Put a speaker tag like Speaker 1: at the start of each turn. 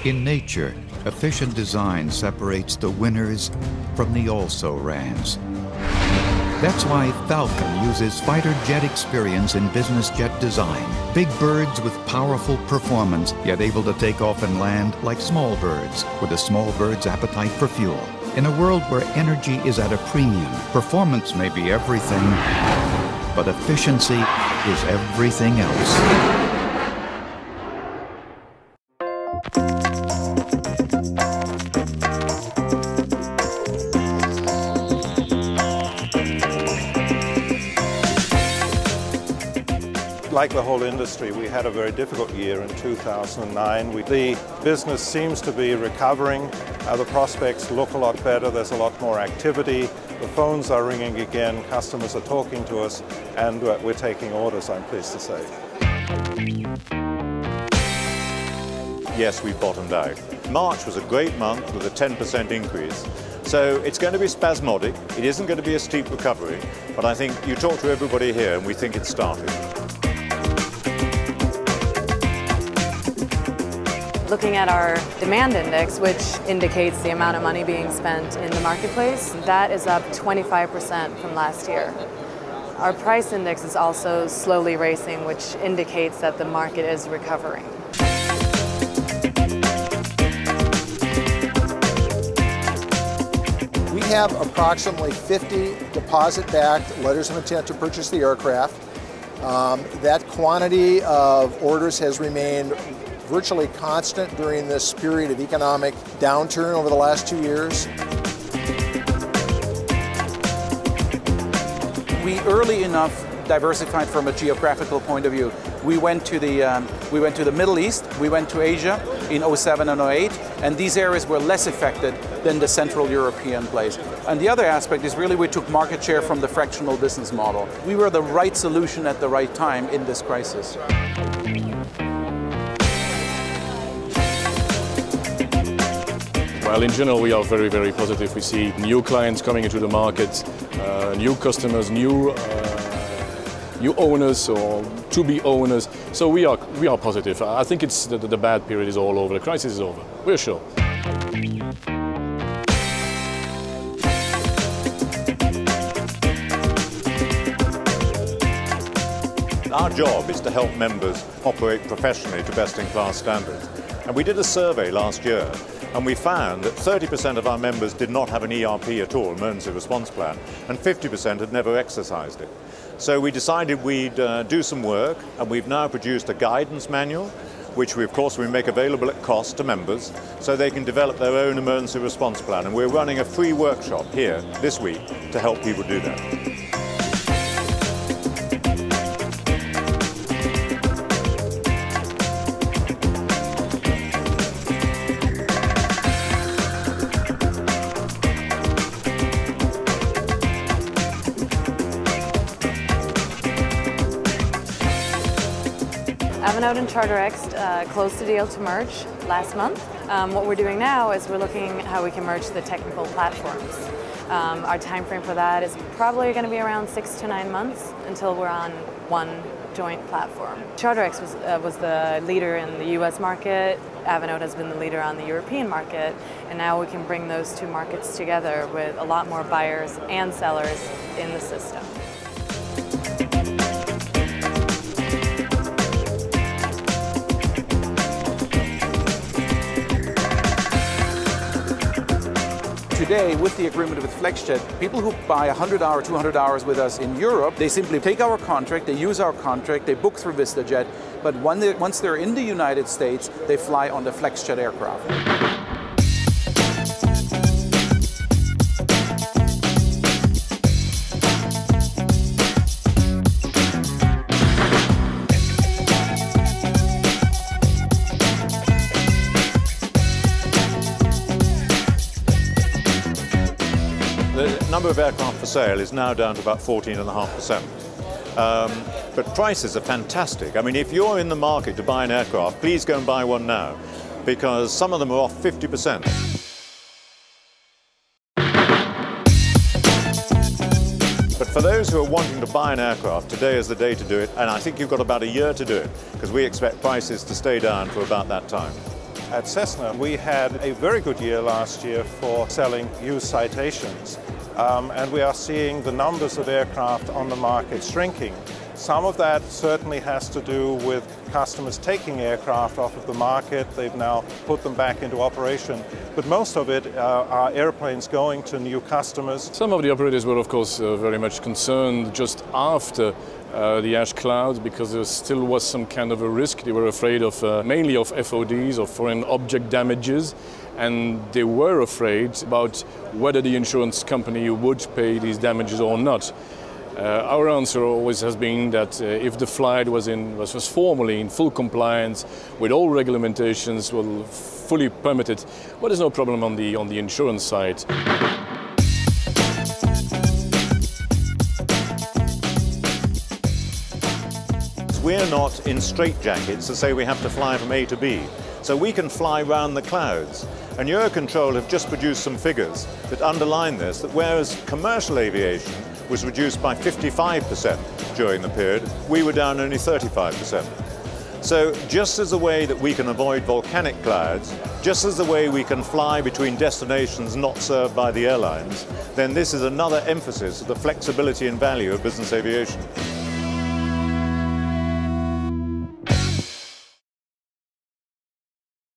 Speaker 1: In nature, efficient design separates the winners from the also-rans. That's why Falcon uses fighter jet experience in business jet design. Big birds with powerful performance, yet able to take off and land like small birds, with a small bird's appetite for fuel. In a world where energy is at a premium, performance may be everything, but efficiency is everything else.
Speaker 2: Like the whole industry, we had a very difficult year in 2009. The business seems to be recovering. The prospects look a lot better. There's a lot more activity. The phones are ringing again. Customers are talking to us, and we're taking orders, I'm pleased to say.
Speaker 3: Yes, we bottomed out. March was a great month with a 10% increase. So it's going to be spasmodic. It isn't going to be a steep recovery, but I think you talk to everybody here and we think it's starting.
Speaker 4: Looking at our demand index, which indicates the amount of money being spent in the marketplace, that is up 25% from last year. Our price index is also slowly racing, which indicates that the market is recovering.
Speaker 5: We have approximately 50 deposit-backed letters of intent to purchase the aircraft. That quantity of orders has remained virtually constant during this period of economic downturn over the last 2 years.
Speaker 6: We early enough diversified from a geographical point of view. We went to the Middle East, we went to Asia in 07 and 08, and these areas were less affected than the Central European place. And the other aspect is really we took market share from the fractional business model. We were the right solution at the right time in this crisis.
Speaker 7: Well, in general, we are very, very positive. We see new clients coming into the market, new customers, new owners or to-be owners. So we are positive. I think it's the bad period is all over. The crisis is over. We're sure.
Speaker 3: Our job is to help members operate professionally to best-in-class standards. And we did a survey last year, and we found that 30% of our members did not have an ERP at all, emergency response plan, and 50% had never exercised it. So we decided we'd do some work, and we've now produced a guidance manual, which we, of course, we make available at cost to members, so they can develop their own emergency response plan. And we're running a free workshop here this week to help people do that.
Speaker 4: Aviation and CharterX closed the deal to merge last month. What we're doing now is we're looking at how we can merge the technical platforms. Our time frame for that is probably going to be around 6 to 9 months until we're on one joint platform. CharterX was the leader in the US market, Aviation has been the leader on the European market, and now we can bring those two markets together with a lot more buyers and sellers in the system.
Speaker 6: Today, with the agreement with FlexJet, people who buy 100 hours, 200 hours with us in Europe, they simply take our contract, they use our contract, they book through VistaJet, but once they're in the United States, they fly on the FlexJet aircraft.
Speaker 3: The number of aircraft for sale is now down to about 14.5%. But prices are fantastic. I mean, if you're in the market to buy an aircraft, please go and buy one now, because some of them are off 50%. But for those who are wanting to buy an aircraft, today is the day to do it, and I think you've got about a year to do it, because we expect prices to stay down for about that time.
Speaker 2: At Cessna, we had a very good year last year for selling used Citations, and we are seeing the numbers of aircraft on the market shrinking. Some of that certainly has to do with customers taking aircraft off of the market. They've now put them back into operation. But most of it are airplanes going to new customers.
Speaker 7: Some of the operators were, of course, very much concerned just after the ash clouds, because there still was some kind of a risk. They were afraid of mainly of FODs, or foreign object damages, and they were afraid about whether the insurance company would pay these damages or not. Our answer always has been that if the flight was formally in full compliance with all regulamentations, fully permitted, well, there's no problem on the insurance side.
Speaker 3: We're not in straitjackets to say we have to fly from A to B, so we can fly round the clouds. And Eurocontrol have just produced some figures that underline this, that whereas commercial aviation was reduced by 55% during the period, we were down only 35%. So just as the way that we can avoid volcanic clouds, just as the way we can fly between destinations not served by the airlines, then this is another emphasis of the flexibility and value of business aviation.